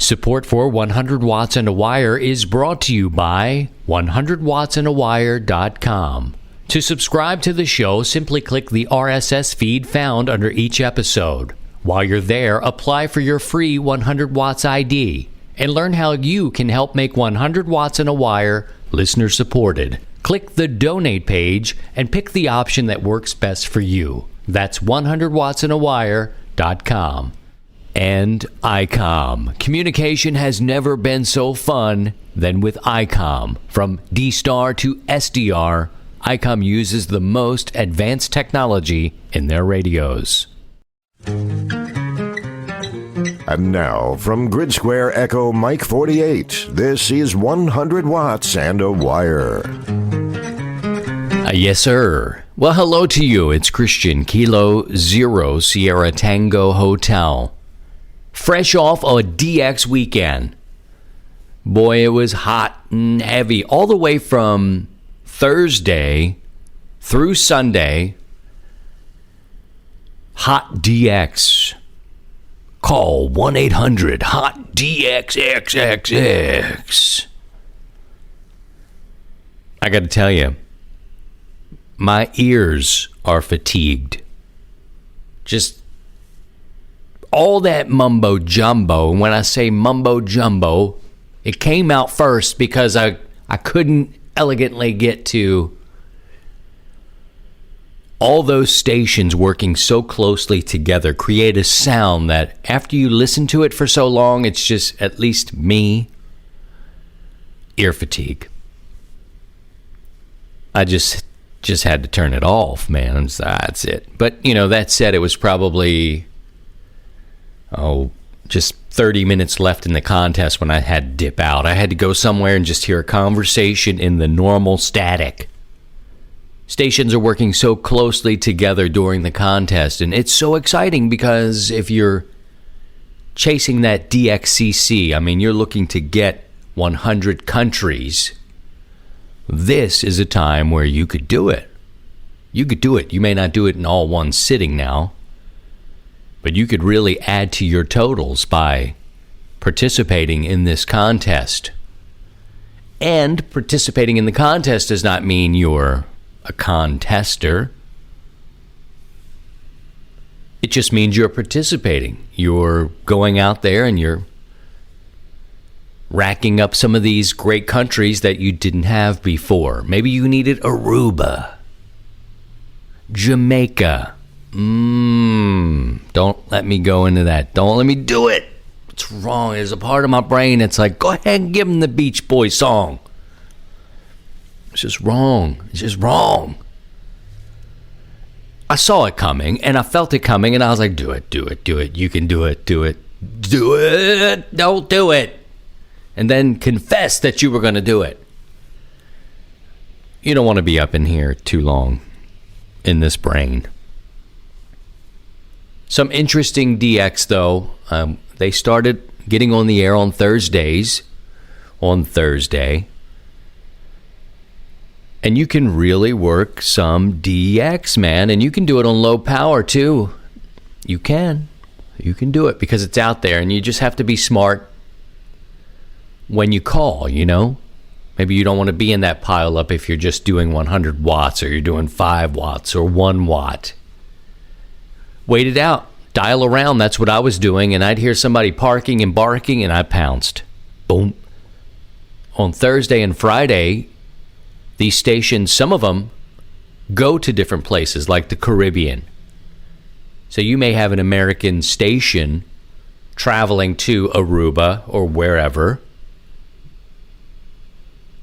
Support for 100 Watts and a Wire is brought to you by 100wattsandawire.com. To subscribe to the show, simply click the RSS feed found under each episode. While you're there, apply for your free 100 Watts ID and learn how you can help make 100 Watts and a Wire listener supported. Click the donate page and pick the option that works best for you. That's 100wattsandawire.com. And ICOM. Communication has never been so fun than with ICOM. From D-Star to SDR, ICOM uses the most advanced technology in their radios. And now, from Grid Square Echo Mike 48, this is 100 Watts and a Wire. Yes, sir. Well, hello to you. It's Christian, Kilo Zero Sierra Tango Hotel. Fresh off a DX weekend. Boy, it was hot and heavy all the way from Thursday through Sunday. Hot DX. Call 1-800-HOT-DXXXX. I got to tell you, my ears are fatigued. Just all that mumbo jumbo. And when I say mumbo jumbo, it came out first because I couldn't elegantly get to all those stations working so closely together create a sound that after you listen to it for so long, it's just, at least me, ear fatigue. I just had to turn it off, man. That's it. But, that said, it was probably just 30 minutes left in the contest when I had to dip out. I had to go somewhere and just hear a conversation in the normal static. Stations are working so closely together during the contest, and it's so exciting because if you're chasing that DXCC, you're looking to get 100 countries, this is a time where you could do it. You could do it. You may not do it in all one sitting now, but you could really add to your totals by participating in this contest. And participating in the contest does not mean you're a contester. It just means you're participating. You're going out there and you're racking up some of these great countries that you didn't have before. Maybe you needed Aruba, Jamaica. Don't let me go into that. Don't let me do it. What's wrong? There's a part of my brain that's like, go ahead and give them the Beach Boys song. It's just wrong. It's just wrong. I saw it coming, and I felt it coming, and I was like, do it, do it, do it. You can do it, do it. Do it. Don't do it. And then confess that you were going to do it. You don't want to be up in here too long in this brain. Some interesting DX, though. They started getting on the air on Thursdays. On Thursday. And you can really work some DX, man. And you can do it on low power, too. You can. You can do it because it's out there. And you just have to be smart when you call, Maybe you don't want to be in that pile up if you're just doing 100 watts or you're doing 5 watts or 1 watt. Wait it out. Dial around. That's what I was doing. And I'd hear somebody parking and barking, and I pounced. Boom. On Thursday and Friday, these stations, some of them go to different places, like the Caribbean. So you may have an American station traveling to Aruba or wherever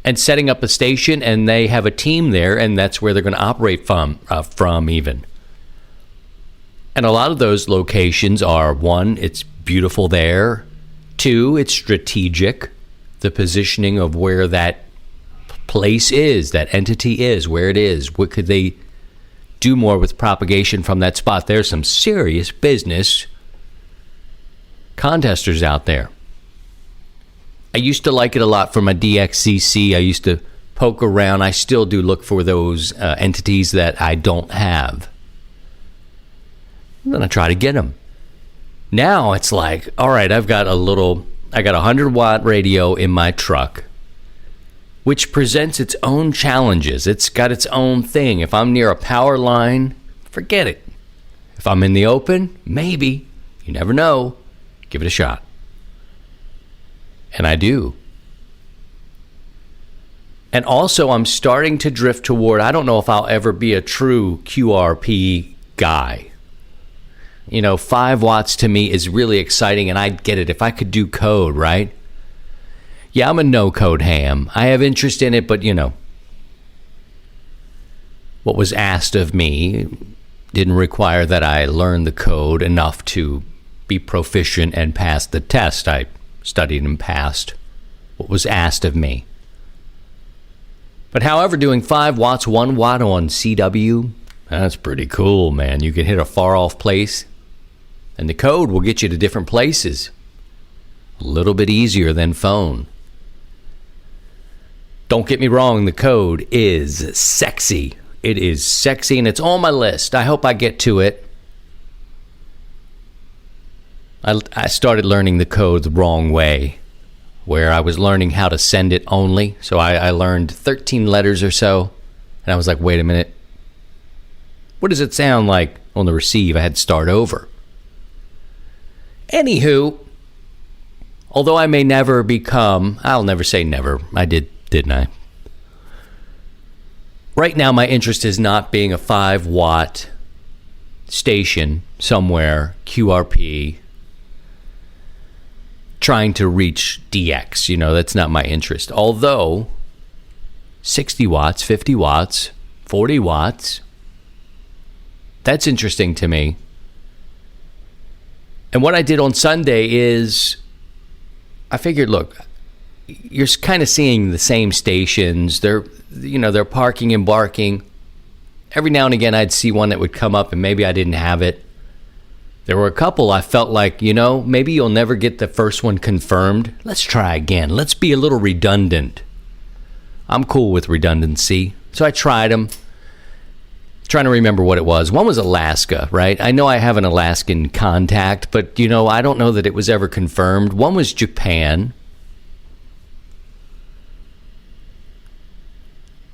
and setting up a station, and they have a team there, and that's where they're going to operate from even. And a lot of those locations are, 1, it's beautiful there. 2, it's strategic. The positioning of where that place is, that entity is, where it is. What could they do more with propagation from that spot? There's some serious business contesters out there. I used to like it a lot for my DXCC. I used to poke around. I still do look for those entities that I don't have. And then I try to get them. Now it's like, all right, I've got a little I got a 100-watt radio in my truck, which presents its own challenges. It's got its own thing. If I'm near a power line, forget it. If I'm in the open, maybe. You never know. Give it a shot. And I do. And also, I'm starting to drift toward, I don't know if I'll ever be a true QRP guy. 5 watts to me is really exciting, and I'd get it if I could do code, right? Yeah, I'm a no-code ham. I have interest in it, but, what was asked of me didn't require that I learn the code enough to be proficient and pass the test. I studied and passed what was asked of me. But however, doing 5 watts, 1 watt on CW, that's pretty cool, man. You can hit a far-off place, and the code will get you to different places. A little bit easier than phone. Don't get me wrong, the code is sexy. It is sexy, and it's on my list. I hope I get to it. I started learning the code the wrong way, where I was learning how to send it only. So I learned 13 letters or so, and I was like, wait a minute. What does it sound like on the receive? I had to start over. Anywho, although I may never become, I'll never say never. I did, didn't I? Right now, my interest is not being a 5-watt station somewhere, QRP, trying to reach DX. That's not my interest. Although, 60 watts, 50 watts, 40 watts, that's interesting to me. And what I did on Sunday is, I figured, look, you're kind of seeing the same stations. They're parking and barking. Every now and again, I'd see one that would come up, and maybe I didn't have it. There were a couple I felt like, maybe you'll never get the first one confirmed. Let's try again. Let's be a little redundant. I'm cool with redundancy. So I tried them. Trying to remember what it was. One was Alaska, right? I know I have an Alaskan contact, but, I don't know that it was ever confirmed. One was Japan.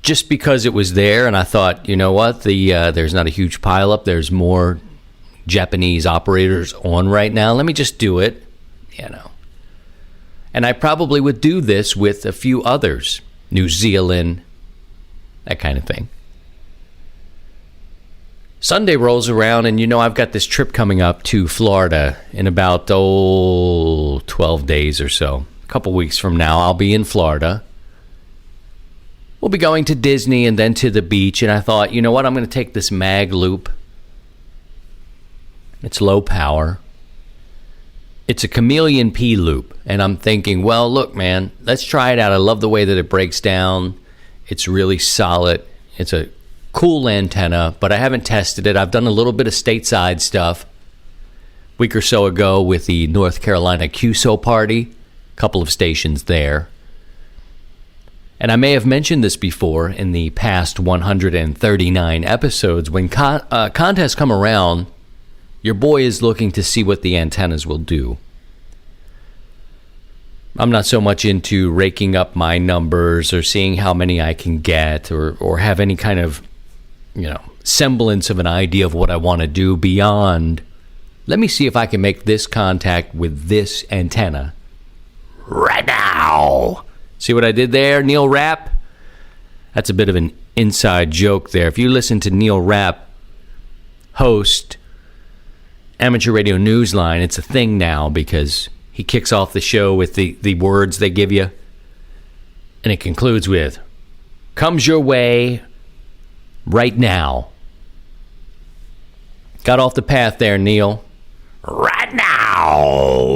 Just because it was there, and I thought, you know what? There's not a huge pileup. There's more Japanese operators on right now. Let me just do it, And I probably would do this with a few others. New Zealand, that kind of thing. Sunday rolls around, and I've got this trip coming up to Florida in about 12 days or so. A couple weeks from now, I'll be in Florida. We'll be going to Disney and then to the beach, and I thought, you know what, I'm going to take this mag loop. It's low power. It's a Chameleon P loop, and I'm thinking, well, look, man, let's try it out. I love the way that it breaks down. It's really solid. It's a cool antenna, but I haven't tested it. I've done a little bit of stateside stuff a week or so ago with the North Carolina QSO party, a couple of stations there. And I may have mentioned this before in the past 139 episodes. When contests come around, your boy is looking to see what the antennas will do. I'm not so much into raking up my numbers or seeing how many I can get or have any kind of semblance of an idea of what I want to do beyond, let me see if I can make this contact with this antenna right now. See what I did there, Neil Rapp? That's a bit of an inside joke there. If you listen to Neil Rapp host Amateur Radio Newsline, it's a thing now because he kicks off the show with the words they give you. And it concludes with, comes your way right now. Got off the path there, Neil. Right now.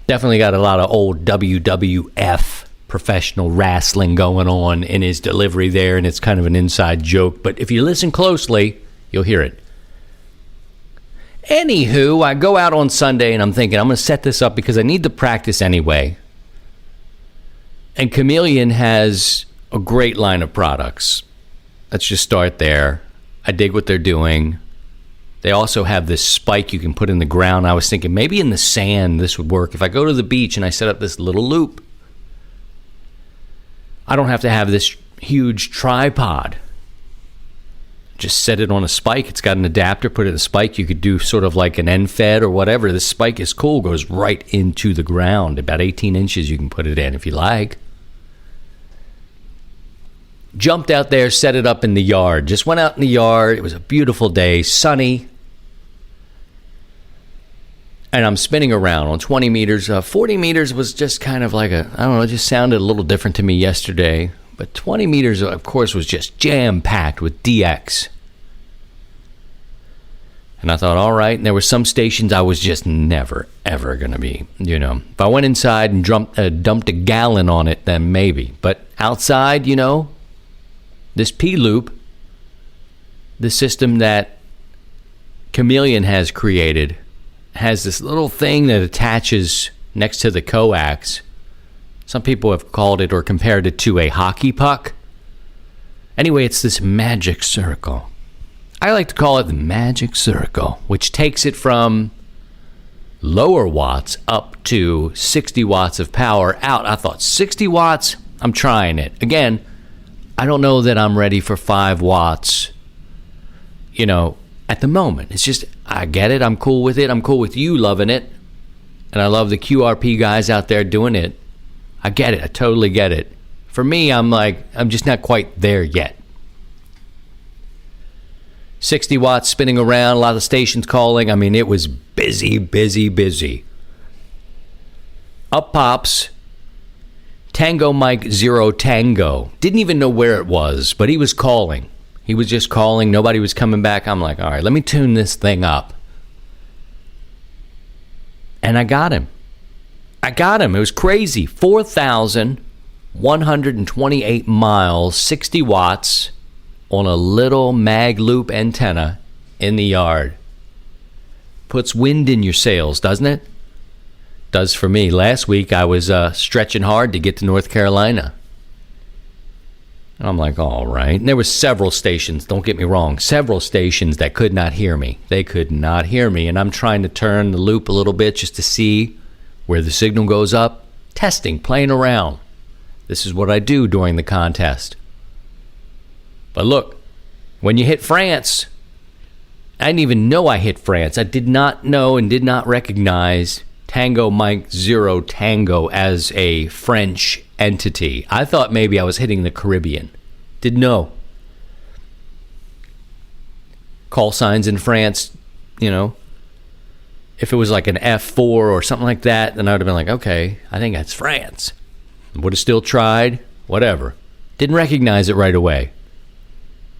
Definitely got a lot of old WWF professional wrestling going on in his delivery there, and it's kind of an inside joke. But if you listen closely, you'll hear it. Anywho, I go out on Sunday, and I'm thinking, I'm going to set this up because I need to practice anyway. And Chameleon has a great line of products. Let's just start there. I dig what they're doing. They also have this spike you can put in the ground. I was thinking maybe in the sand this would work. If I go to the beach and I set up this little loop, I don't have to have this huge tripod. Just set it on a spike. It's got an adapter, put it in a spike. You could do sort of like an end fed or whatever. This spike is cool, goes right into the ground. About 18 inches you can put it in if you like. Jumped out there, set it up in the yard. Just went out in the yard. It was a beautiful day, sunny. And I'm spinning around on 20 meters. 40 meters was just kind of like I don't know, it just sounded a little different to me yesterday. But 20 meters, of course, was just jam-packed with DX. And I thought, all right. And there were some stations I was just never, ever going to be, If I went inside and dumped a gallon on it, then maybe. But outside, this P-loop, the system that Chameleon has created, has this little thing that attaches next to the coax. Some people have called it or compared it to a hockey puck. Anyway, it's this magic circle. I like to call it the magic circle, which takes it from lower watts up to 60 watts of power out. I thought 60 watts, I'm trying it. Again, I don't know that I'm ready for 5 watts, at the moment. It's just, I get it. I'm cool with it. I'm cool with you loving it. And I love the QRP guys out there doing it. I get it. I totally get it. For me, I'm just not quite there yet. 60 watts spinning around, a lot of stations calling. I mean, it was busy, busy, busy. Up pops Tango Mike 0 Tango. Didn't even know where it was, but he was calling. He was just calling. Nobody was coming back. I'm like, all right, let me tune this thing up. And I got him. It was crazy. 4,128 miles, 60 watts on a little mag loop antenna in the yard. Puts wind in your sails, doesn't it? Does for me. Last week I was stretching hard to get to North Carolina. And I'm like, all right. And there were several stations, don't get me wrong, several stations that could not hear me. They could not hear me. And I'm trying to turn the loop a little bit just to see where the signal goes up. Testing, playing around. This is what I do during the contest. But look, when you hit France, I didn't even know I hit France. I did not know and did not recognize Tango Mike 0 Tango as a French entity. I thought maybe I was hitting the Caribbean. Didn't know. Call signs in France, if it was like an F4 or something like that, then I would have been like, okay, I think that's France. Would have still tried, whatever. Didn't recognize it right away.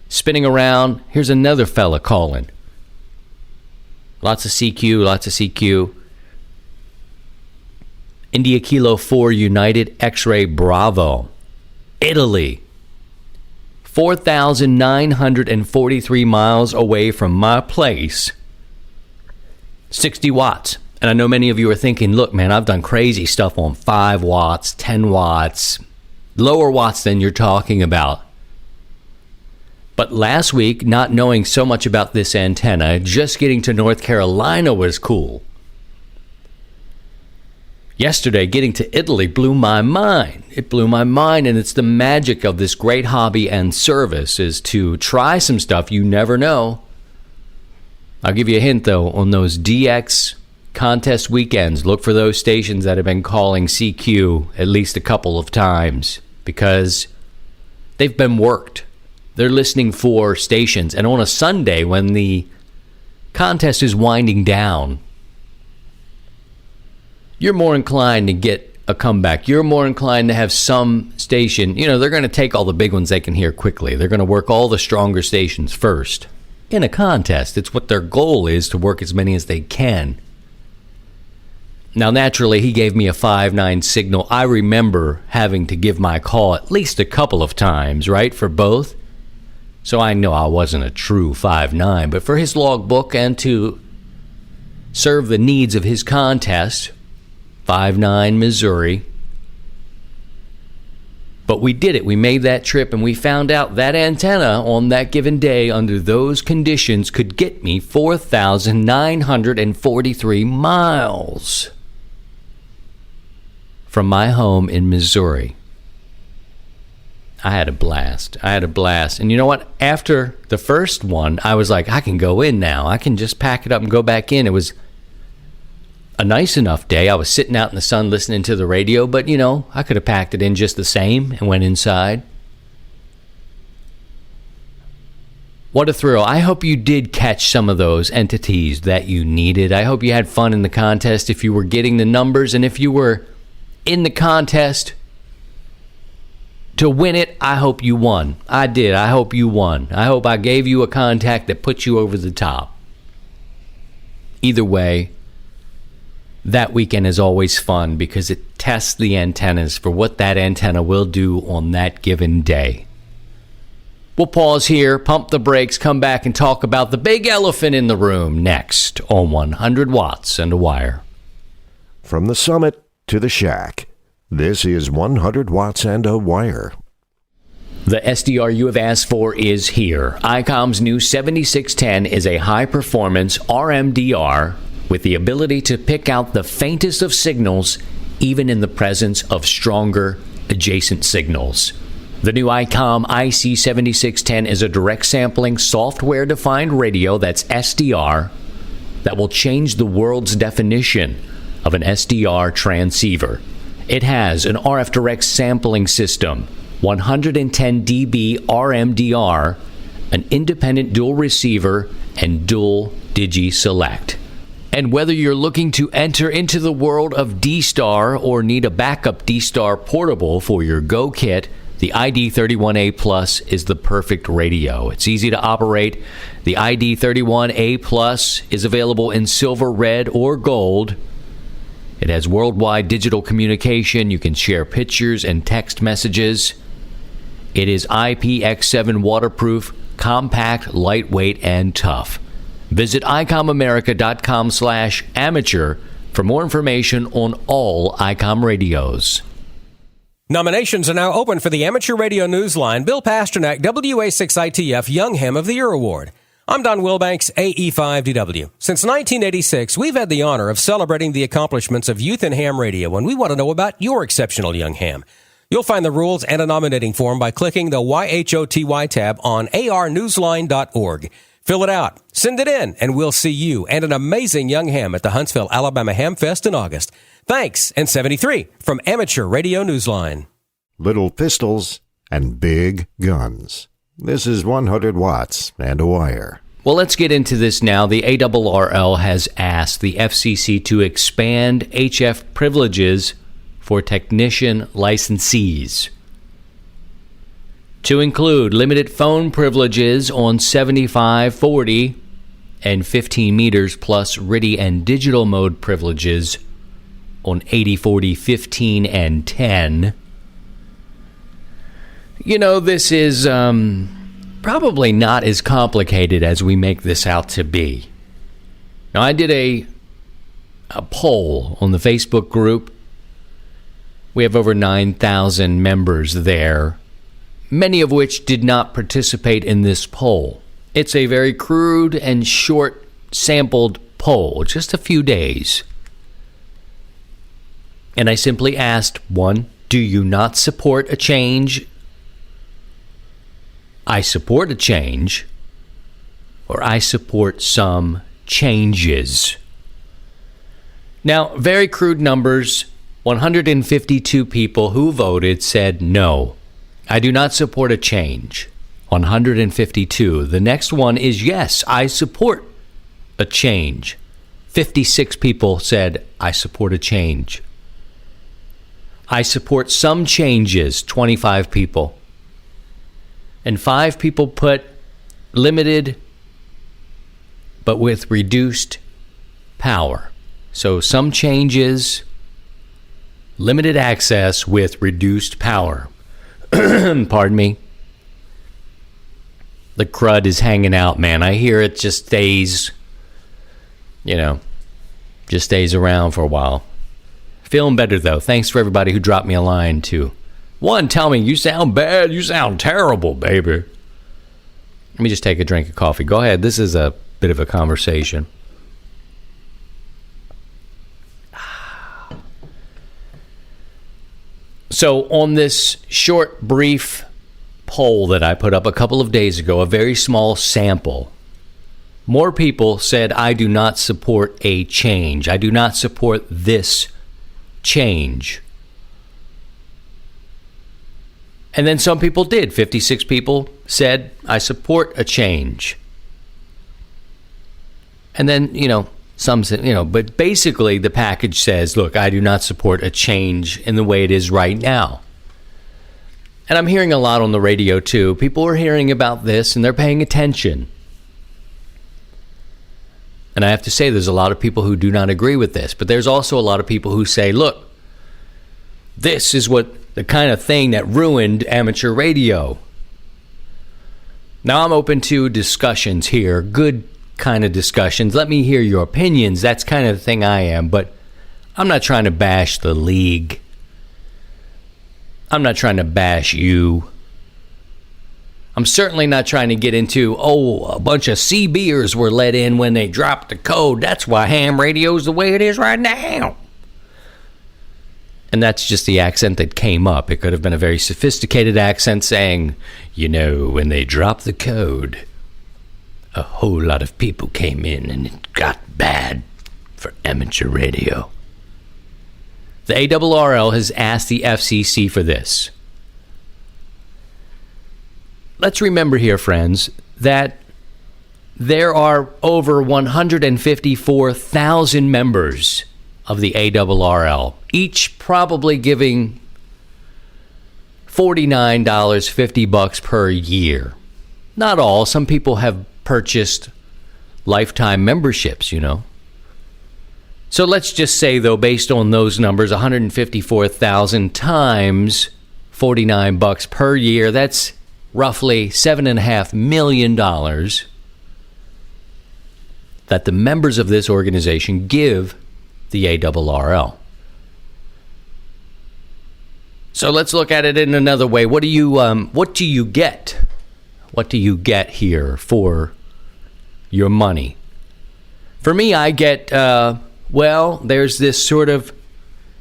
Spinning around, here's another fella calling. Lots of CQ. India Kilo 4 United X-Ray Bravo. Italy. 4,943 miles away from my place. 60 watts. And I know many of you are thinking, look, man, I've done crazy stuff on 5 watts, 10 watts, lower watts than you're talking about. But last week, not knowing so much about this antenna, just getting to North Carolina was cool. Yesterday, getting to Italy blew my mind. It blew my mind, and it's the magic of this great hobby and service is to try some stuff you never know. I'll give you a hint, though, on those DX contest weekends. Look for those stations that have been calling CQ at least a couple of times because they've been worked. They're listening for stations. And on a Sunday when the contest is winding down, you're more inclined to get a comeback. You're more inclined to have some station. They're going to take all the big ones they can hear quickly. They're going to work all the stronger stations first. In a contest, it's what their goal is, to work as many as they can. Now, naturally, he gave me a 5-9 signal. I remember having to give my call at least a couple of times, right, for both. So I know I wasn't a true 5-9, but for his logbook and to serve the needs of his contest, 5-9 Missouri. But we did it. We made that trip, and we found out that antenna on that given day under those conditions could get me 4,943 miles from my home in Missouri. I had a blast. And you know what? After the first one, I was like, I can go in now. I can just pack it up and go back in. It was a nice enough day. I was sitting out in the sun listening to the radio, but, you know, I could have packed it in just the same and went inside. What a thrill. I hope you did catch some of those entities that you needed. I hope you had fun in the contest if you were getting the numbers, and if you were in the contest to win it, I hope you won. I did. I hope you won. I hope I gave you a contact that put you over the top. Either way, that weekend is always fun because it tests the antennas for what that antenna will do on that given day. We'll pause here, pump the brakes, come back and talk about the big elephant in the room next on 100 Watts and a Wire. From the summit to the shack, this is 100 Watts and a Wire. The SDR you have asked for is here. ICOM's new 7610 is a high-performance RMDR with the ability to pick out the faintest of signals, even in the presence of stronger adjacent signals. The new ICOM IC7610 is a direct sampling, software-defined radio that's SDR that will change the world's definition of an SDR transceiver. It has an RF direct sampling system, 110 dB RMDR, an independent dual receiver, and dual digi-select. And whether you're looking to enter into the world of D-Star or need a backup D-Star portable for your Go kit, the ID31A Plus is the perfect radio. It's easy to operate. The ID31A Plus is available in silver, red, or gold. It has worldwide digital communication. You can share pictures and text messages. It is IPX7 waterproof, compact, lightweight, and tough. Visit ICOMAmerica.com/amateur for more information on all ICOM radios. Nominations are now open for the Amateur Radio Newsline Bill Pasternak WA6ITF Young Ham of the Year Award. I'm Don Wilbanks, AE5DW. Since 1986, we've had the honor of celebrating the accomplishments of youth in ham radio, and we want to know about your exceptional young ham. You'll find the rules and a nominating form by clicking the YHOTY tab on arnewsline.org. Fill it out, send it in, and we'll see you and an amazing young ham at the Huntsville, Alabama Ham Fest in August. Thanks, and 73 from Amateur Radio Newsline. Little pistols and big guns. This is 100 Watts and a Wire. Well, let's get into this now. The ARRL has asked the FCC to expand HF privileges for technician licensees to include limited phone privileges on 75, 40, and 15 meters, plus RTTY and digital mode privileges on 80, 40, 15, and 10. You know, this is probably not as complicated as we make this out to be. Now, I did a poll on the Facebook group. We have over 9,000 members there, many of which did not participate in this poll. It's a very crude and short sampled poll, just a few days. And I simply asked, 1, do you not support a change? I support a change, or I support some changes. Now, very crude numbers, 152 people who voted said no. I do not support a change. 152. The next one is yes, I support a change. 56 people said I support a change. I support some changes, 25 people. And 5 people put limited but with reduced power. So some changes, limited access with reduced power. Pardon me. The crud is hanging out, man. I hear it just stays, just stays around for a while. Feeling better, though. Thanks for everybody who dropped me a line to One, tell me, you sound bad. You sound terrible, baby. Let me just take a drink of coffee. Go ahead. This is a bit of a conversation. So on this short, brief poll that I put up a couple of days ago, a very small sample, more people said, I do not support a change. I do not support this change. And then some people did. 56 people said, I support a change. And then, some said, but basically the package says, look, I do not support a change in the way it is right now. And I'm hearing a lot on the radio, too. People are hearing about this and they're paying attention. And I have to say, there's a lot of people who do not agree with this. But there's also a lot of people who say, look, this is the kind of thing that ruined amateur radio. Now, I'm open to discussions here, good kind of discussions. Let me hear your opinions. That's kind of the thing I am. But I'm not trying to bash the league. I'm not trying to bash you. I'm certainly not trying to get into, a bunch of CBers were let in when they dropped the code. That's why ham radio is the way it is right now. And that's just the accent that came up. It could have been a very sophisticated accent saying, when they dropped the code, a whole lot of people came in and it got bad for amateur radio. The ARRL has asked the FCC for this. Let's remember here, friends, that there are over 154,000 members of the ARRL, each probably giving $49, $50 per year. Not all. Some people have purchased lifetime memberships, So let's just say, though, based on those numbers, 154,000 times $49 per year, that's roughly $7.5 million that the members of this organization give the ARRL. So let's look at it in another way. What do you get? What do you get here for your money? For me, I get, there's this sort of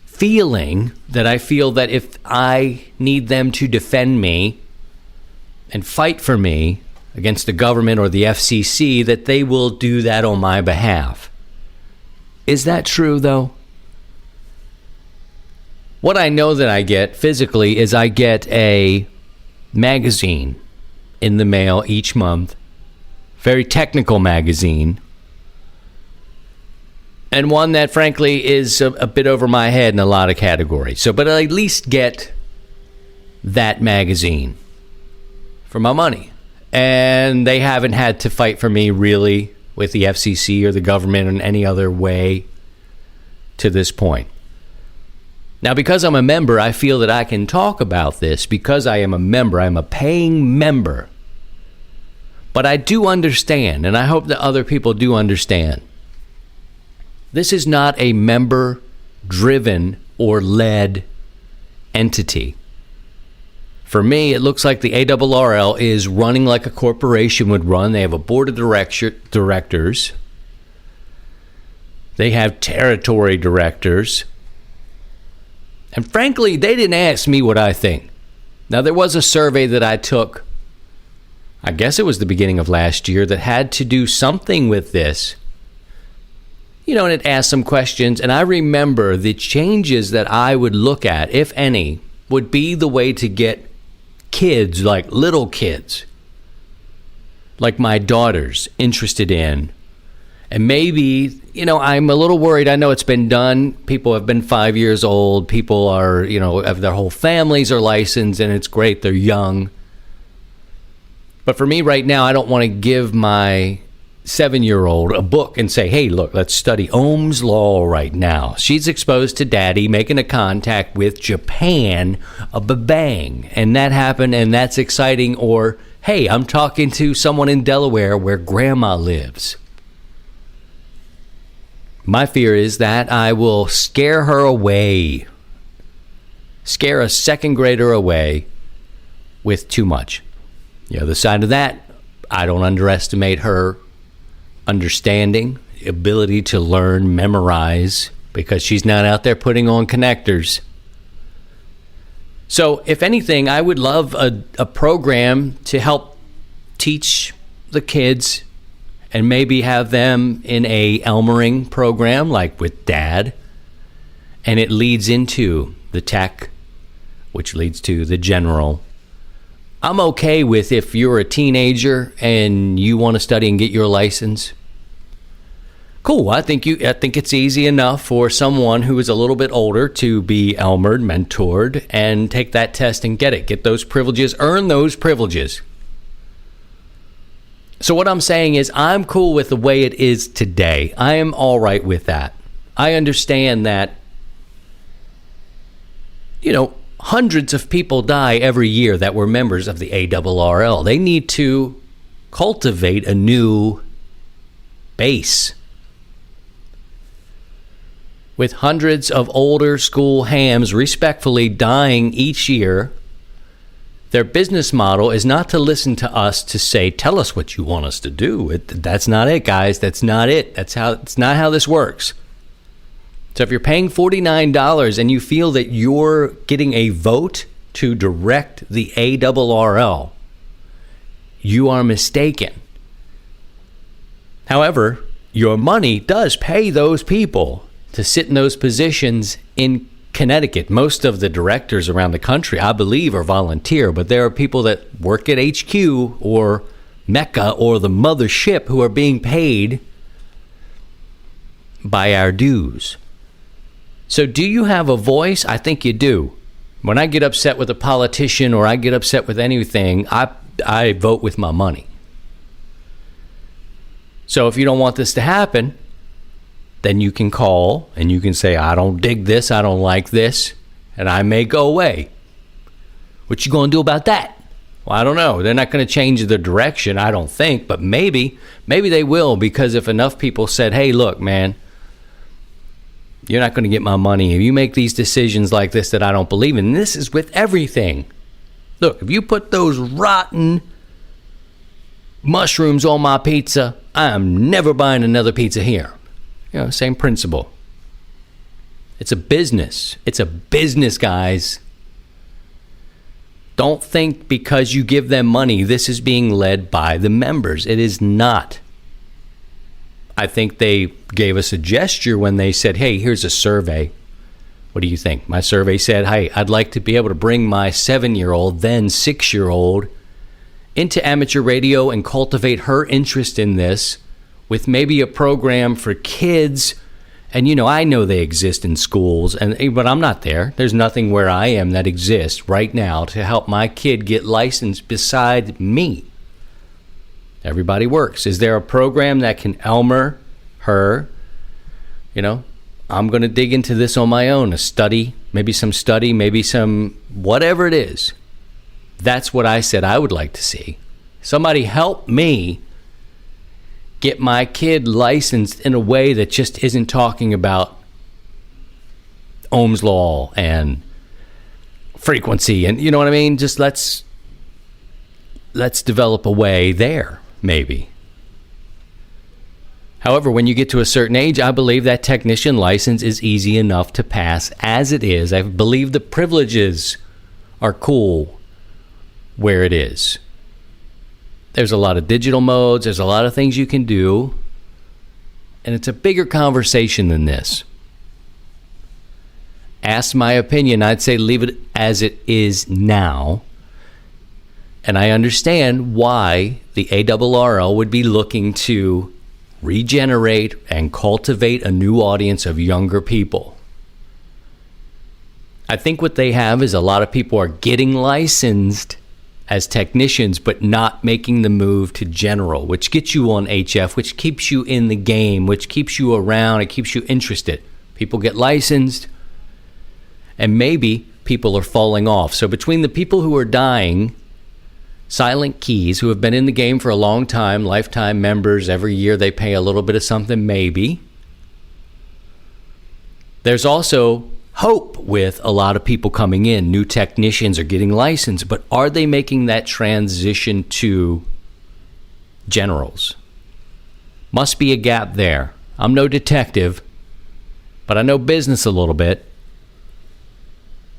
feeling that I feel that if I need them to defend me and fight for me against the government or the FCC, that they will do that on my behalf. Is that true, though? What I know that I get physically is I get a magazine in the mail each month, very technical magazine, and one that, frankly, is a bit over my head in a lot of categories. But I at least get that magazine for my money. And they haven't had to fight for me, really, with the FCC or the government in any other way to this point. Now, because I'm a member, I feel that I can talk about this because I am a member. I'm a paying member. But I do understand, and I hope that other people do understand, this is not a member-driven or led entity. For me, it looks like the ARRL is running like a corporation would run. They have a board of directors. They have territory directors. And frankly, they didn't ask me what I think. Now, there was a survey that I took, I guess it was the beginning of last year, that had to do something with this. And it asked some questions. And I remember the changes that I would look at, if any, would be the way to get kids, like little kids, like my daughters, interested in. And maybe, I'm a little worried. I know it's been done. People have been 5 years old. People are, have their whole families are licensed, and it's great. They're young. But for me right now, I don't want to give my 7-year-old a book and say, hey, look, let's study Ohm's law right now. She's exposed to daddy making a contact with Japan, a bang, and that happened, and that's exciting. Or, hey, I'm talking to someone in Delaware where grandma lives. My fear is that I will scare her away scare a second grader away with too much. The other side of that, I don't underestimate her understanding, ability to learn, memorize, because she's not out there putting on connectors. So if anything, I would love a program to help teach the kids and maybe have them in a Elmering program like with Dad. And it leads into the tech, which leads to the general. I'm okay with if you're a teenager and you want to study and get your license. Cool. I think it's easy enough for someone who is a little bit older to be Elmered, mentored, and take that test and get it. Get those privileges, earn those privileges. So what I'm saying is I'm cool with the way it is today. I am all right with that. I understand that, hundreds of people die every year that were members of the ARRL. They need to cultivate a new base. With hundreds of older school hams respectfully dying each year, their business model is not to listen to us to say, tell us what you want us to do. That's not it, guys. That's not it. It's not how this works. So if you're paying $49 and you feel that you're getting a vote to direct the ARRL, you are mistaken. However, your money does pay those people to sit in those positions in Connecticut. Most of the directors around the country, I believe, are volunteer, but there are people that work at HQ or Mecca or the mothership who are being paid by our dues. So do you have a voice? I think you do. When I get upset with a politician or I get upset with anything, I vote with my money. So if you don't want this to happen, then you can call and you can say, I don't dig this, I don't like this, and I may go away. What you going to do about that? Well, I don't know. They're not going to change the direction, I don't think, but maybe they will, because if enough people said, hey, look, man, you're not going to get my money if you make these decisions like this that I don't believe in. And this is with everything. Look, if you put those rotten mushrooms on my pizza, I'm never buying another pizza here. Same principle. It's a business. It's a business, guys. Don't think because you give them money, this is being led by the members. It is not. I think they gave us a gesture when they said, hey, here's a survey. What do you think? My survey said, hey, I'd like to be able to bring my 7-year-old, then 6-year-old, into amateur radio and cultivate her interest in this with maybe a program for kids. And, I know they exist in schools, but I'm not there. There's nothing where I am that exists right now to help my kid get licensed beside me. Everybody works. Is there a program that can Elmer her? I'm going to dig into this on my own. A study, maybe some whatever it is. That's what I said I would like to see. Somebody help me get my kid licensed in a way that just isn't talking about Ohm's law and frequency and you know what I mean? Just let's develop a way there, maybe. However, when you get to a certain age, I believe that technician license is easy enough to pass as it is. I believe the privileges are cool where it is. There's a lot of digital modes. There's a lot of things you can do. And it's a bigger conversation than this. Ask my opinion. I'd say leave it as it is now. And I understand why the ARRL would be looking to regenerate and cultivate a new audience of younger people. I think what they have is a lot of people are getting licensed as technicians, but not making the move to general, which gets you on HF, which keeps you in the game, which keeps you around, it keeps you interested. People get licensed, and maybe people are falling off. So between the people who are dying, silent keys, who have been in the game for a long time, lifetime members, every year they pay a little bit of something, maybe. There's also hope with a lot of people coming in. New technicians are getting licensed, but are they making that transition to generals? Must be a gap there. I'm no detective, but I know business a little bit.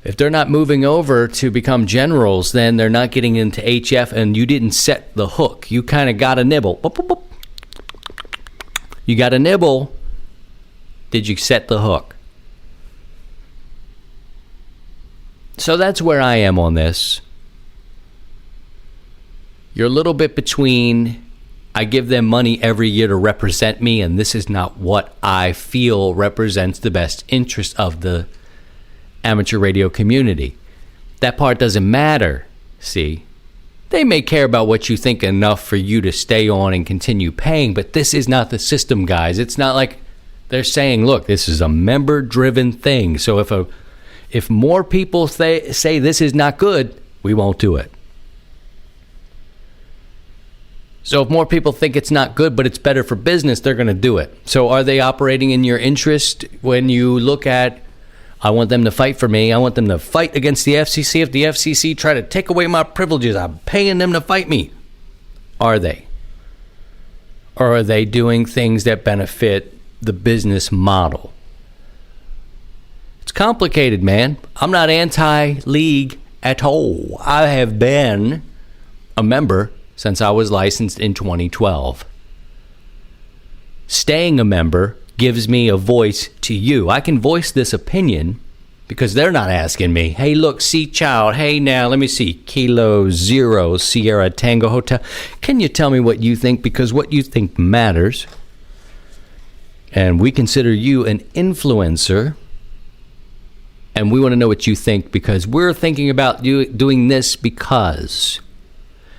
If they're not moving over to become generals, then they're not getting into HF, and you didn't set the hook. You kind of got a nibble. Boop, boop, boop. You got a nibble. Did you set the hook? So that's where I am on this. You're a little bit between, I give them money every year to represent me, and this is not what I feel represents the best interest of the amateur radio community. That part doesn't matter, see? They may care about what you think enough for you to stay on and continue paying, but this is not the system, guys. It's not like they're saying, look, this is a member-driven thing. So if more people say this is not good, we won't do it. So if more people think it's not good, but it's better for business, they're going to do it. So are they operating in your interest when you look at, I want them to fight for me. I want them to fight against the FCC. If the FCC try to take away my privileges, I'm paying them to fight me. Are they? Or are they doing things that benefit the business model? It's complicated, man. I'm not anti-league at all. I have been a member since I was licensed in 2012. Staying a member gives me a voice to you. I can voice this opinion because they're not asking me, hey, look, see child, hey, now, let me see, Kilo Zero Sierra Tango Hotel. Can you tell me what you think? Because what you think matters. And we consider you an influencer. And we want to know what you think because we're thinking about you doing this because.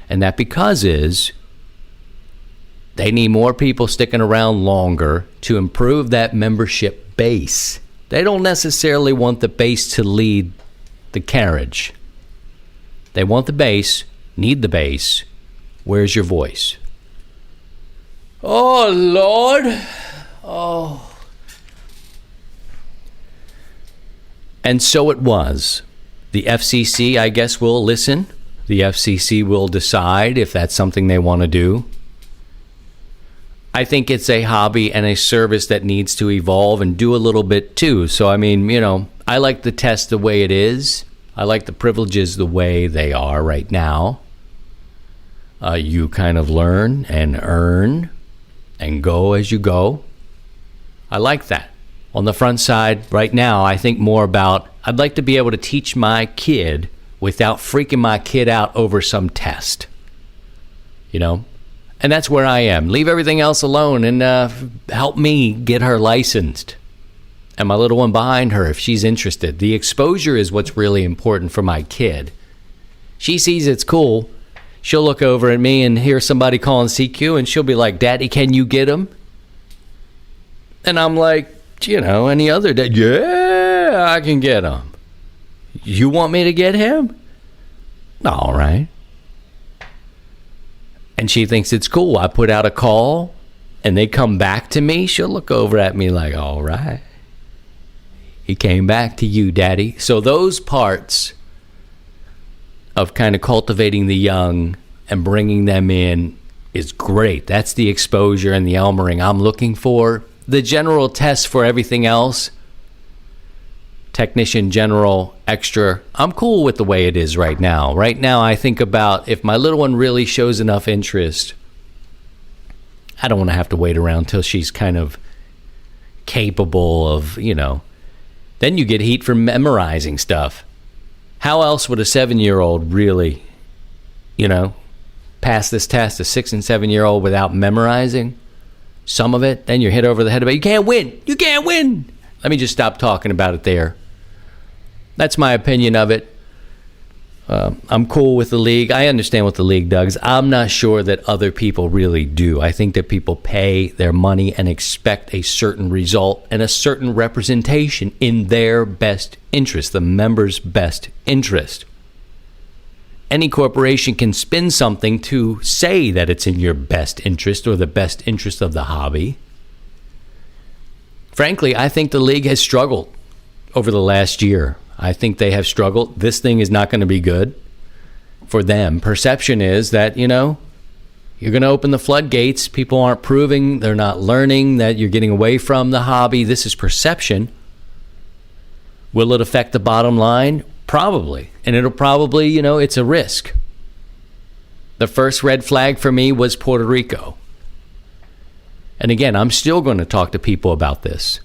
And that because is they need more people sticking around longer to improve that membership base. They don't necessarily want the base to lead the carriage. They want the base, need the base. Where's your voice? Oh, Lord. Oh. And so it was. The FCC, I guess, will listen. The FCC will decide if that's something they want to do. I think it's a hobby and a service that needs to evolve and do a little bit too. So, I mean, I like the test the way it is. I like the privileges the way they are right now. You kind of learn and earn and go as you go. I like that. On the front side, right now, I think more about, I'd like to be able to teach my kid without freaking my kid out over some test. And that's where I am. Leave everything else alone and help me get her licensed. And my little one behind her, if she's interested. The exposure is what's really important for my kid. She sees it's cool. She'll look over at me and hear somebody calling CQ, and she'll be like, Daddy, can you get him? And I'm like, any other dad, yeah, I can get him. You want me to get him? All right. And she thinks it's cool. I put out a call and they come back to me. She'll look over at me like, all right. He came back to you, Daddy. So those parts of kind of cultivating the young and bringing them in is great. That's the exposure and the Elmering I'm looking for. The general test for everything else, technician, general, extra, I'm cool with the way it is right now. Right now, I think about if my little one really shows enough interest, I don't want to have to wait around till she's kind of capable of, then you get heat for memorizing stuff. How else would a 7-year-old really, pass this test, a 6 and 7-year-old, without memorizing some of it? Then you're hit over the head about, you can't win. You can't win. Let me just stop talking about it there. That's my opinion of it. I'm cool with the league. I understand what the league does. I'm not sure that other people really do. I think that people pay their money and expect a certain result and a certain representation in their best interest, the members' best interest. Any corporation can spin something to say that it's in your best interest or the best interest of the hobby. Frankly, I think the league has struggled over the last year. I think they have struggled. This thing is not going to be good for them. Perception is that, you're going to open the floodgates. People aren't proving, they're not learning, that you're getting away from the hobby. This is perception. Will it affect the bottom line? Probably. And it'll probably, it's a risk. The first red flag for me was Puerto Rico. And again, I'm still going to talk to people about this.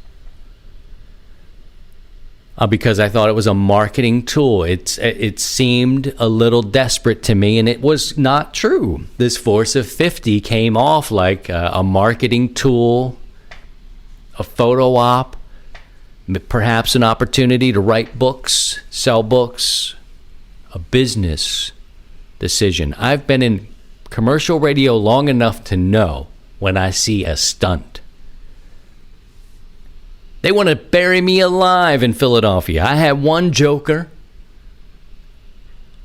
Because I thought it was a marketing tool. It seemed a little desperate to me, and it was not true. This Force of 50 came off like a marketing tool, a photo op, perhaps an opportunity to write books, sell books, a business decision. I've been in commercial radio long enough to know when I see a stunt. They want to bury me alive in Philadelphia. I had one joker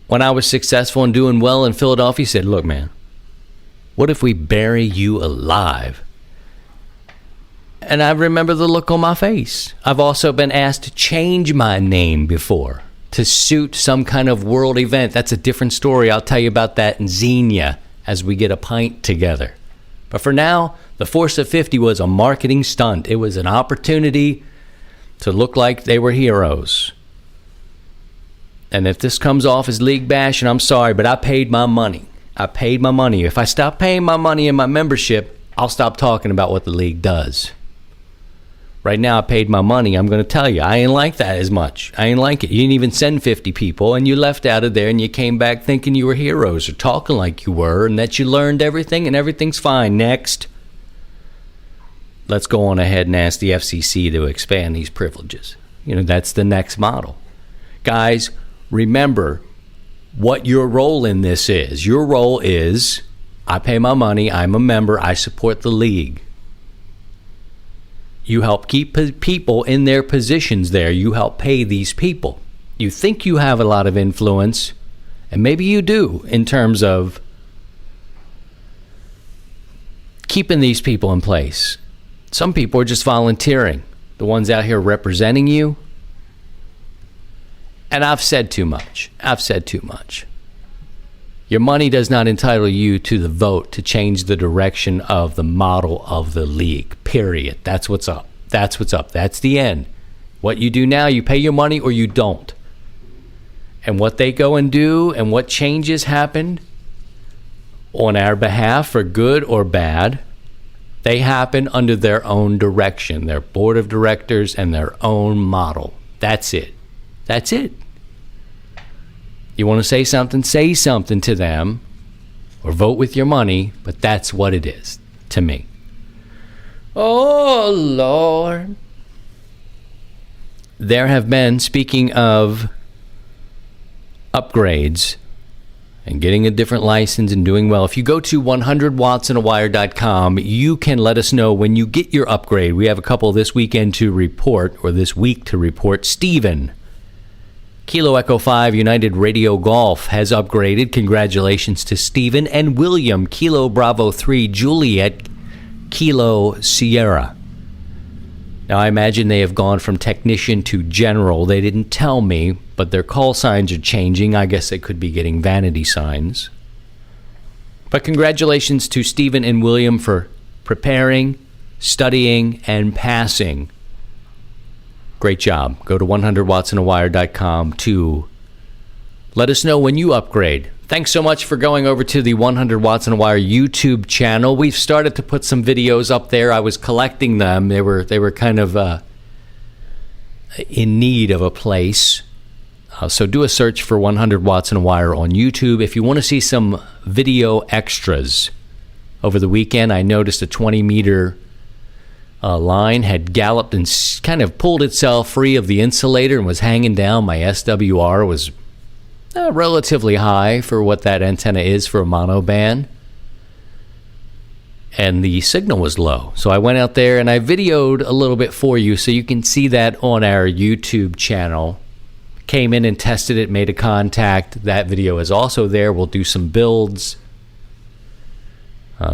when I was successful and doing well in Philadelphia. He said, look, man, what if we bury you alive? And I remember the look on my face. I've also been asked to change my name before to suit some kind of world event. That's a different story. I'll tell you about that in Xenia as we get a pint together. But for now, the Force of 50 was a marketing stunt. It was an opportunity to look like they were heroes. And if this comes off as league bash, and I'm sorry, but I paid my money. I paid my money. If I stop paying my money in my membership, I'll stop talking about what the league does. Right now, I paid my money. I'm going to tell you, I ain't like that as much. I ain't like it. You didn't even send 50 people, and you left out of there, and you came back thinking you were heroes or talking like you were, and that you learned everything, and everything's fine. Next. Let's go on ahead and ask the FCC to expand these privileges. That's the next model. Guys, remember what your role in this is. Your role is, I pay my money, I'm a member, I support the league. You help keep people in their positions there. You help pay these people. You think you have a lot of influence, and maybe you do, in terms of keeping these people in place. Some people are just volunteering. The ones out here representing you. And I've said too much. Your money does not entitle you to the vote to change the direction of the model of the league, period. That's what's up. That's the end. What you do now, you pay your money or you don't. And what they go and do and what changes happen on our behalf, for good or bad, they happen under their own direction, their board of directors and their own model. That's it. You want to say something to them, or vote with your money, but that's what it is to me. Oh, Lord. There have been, speaking of upgrades and getting a different license and doing well, if you go to 100wattsandawire.com, you can let us know when you get your upgrade. We have a couple this weekend to report, or this week to report. Stephen, Kilo Echo 5 United Radio Golf, has upgraded. Congratulations to Stephen. And William, Kilo Bravo 3 Juliet Kilo Sierra. Now, I imagine they have gone from technician to general. They didn't tell me, but their call signs are changing. I guess they could be getting vanity signs. But congratulations to Stephen and William for preparing, studying, and passing. Great job. Go to 100wattsandawire.com to let us know when you upgrade. Thanks so much for going over to the 100 Watts and a Wire YouTube channel. We've started to put some videos up there. I was collecting them. They were kind of in need of a place. So do a search for 100 Watts and a Wire on YouTube. If you want to see some video extras, over the weekend I noticed a 20-meter line had galloped and kind of pulled itself free of the insulator and was hanging down. My SWR was relatively high for what that antenna is for a mono band, and the signal was low. So I went out there and I videoed a little bit for you, so you can see that on our YouTube channel. Came in and tested it, made a contact. That video is also there. We'll do some builds,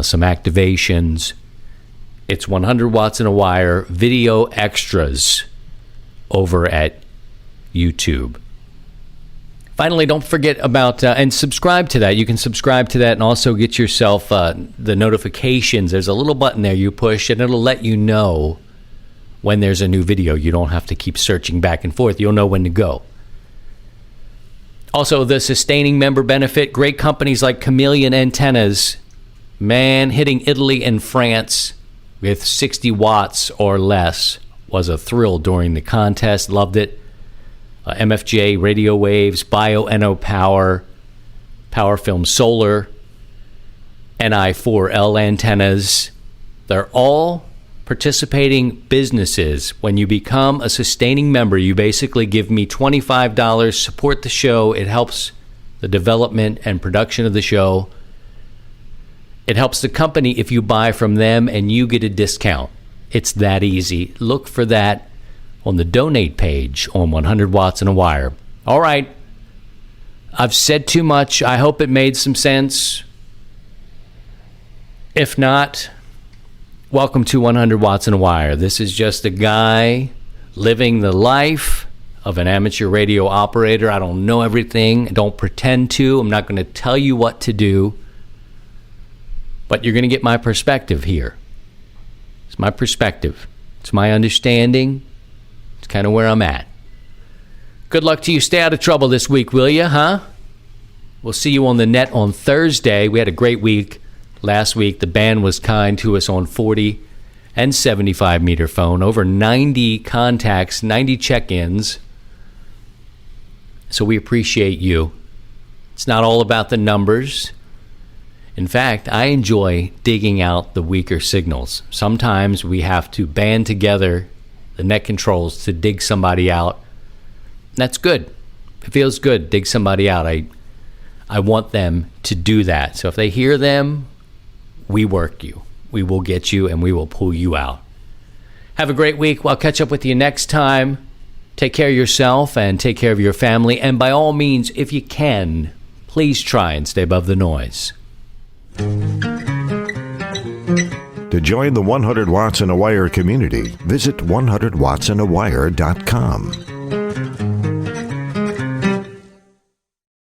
some activations. It's 100 Watts and a Wire video extras over at YouTube. Finally, don't forget about and subscribe to that. You can subscribe to that and also get yourself the notifications. There's a little button there you push, and it'll let you know when there's a new video. You don't have to keep searching back and forth. You'll know when to go. Also, the sustaining member benefit. Great companies like Chameleon Antennas, man, hitting Italy and France with 60 watts or less was a thrill during the contest. Loved it. MFJ radio waves, Bio-NO power, Power Film Solar, Ni4L antennas. They're all participating businesses. When you become a sustaining member, you basically give me $25, support the show. It helps the development and production of the show. It helps the company if you buy from them and you get a discount. It's that easy. Look for that on the donate page on 100 Watts and a Wire. All right. I've said too much. I hope it made some sense. If not, welcome to 100 Watts and a Wire. This is just a guy living the life of an amateur radio operator. I don't know everything. I don't pretend to. I'm not going to tell you what to do. But you're going to get my perspective here. It's my perspective. It's my understanding. It's kind of where I'm at. Good luck to you. Stay out of trouble this week, will you, huh? We'll see you on the net on Thursday. We had a great week last week. The band was kind to us on 40 and 75 meter phone. Over 90 contacts, 90 check-ins. So we appreciate you. It's not all about the numbers. In fact, I enjoy digging out the weaker signals. Sometimes we have to band together the net controls to dig somebody out. That's good. It feels good. Dig somebody out. I want them to do that. So if they hear them, we work you. We will get you and we will pull you out. Have a great week. I'll catch up with you next time. Take care of yourself and take care of your family. And by all means, if you can, please try and stay above the noise. To join the 100 Watts and a Wire community, visit 100wattsandawire.com.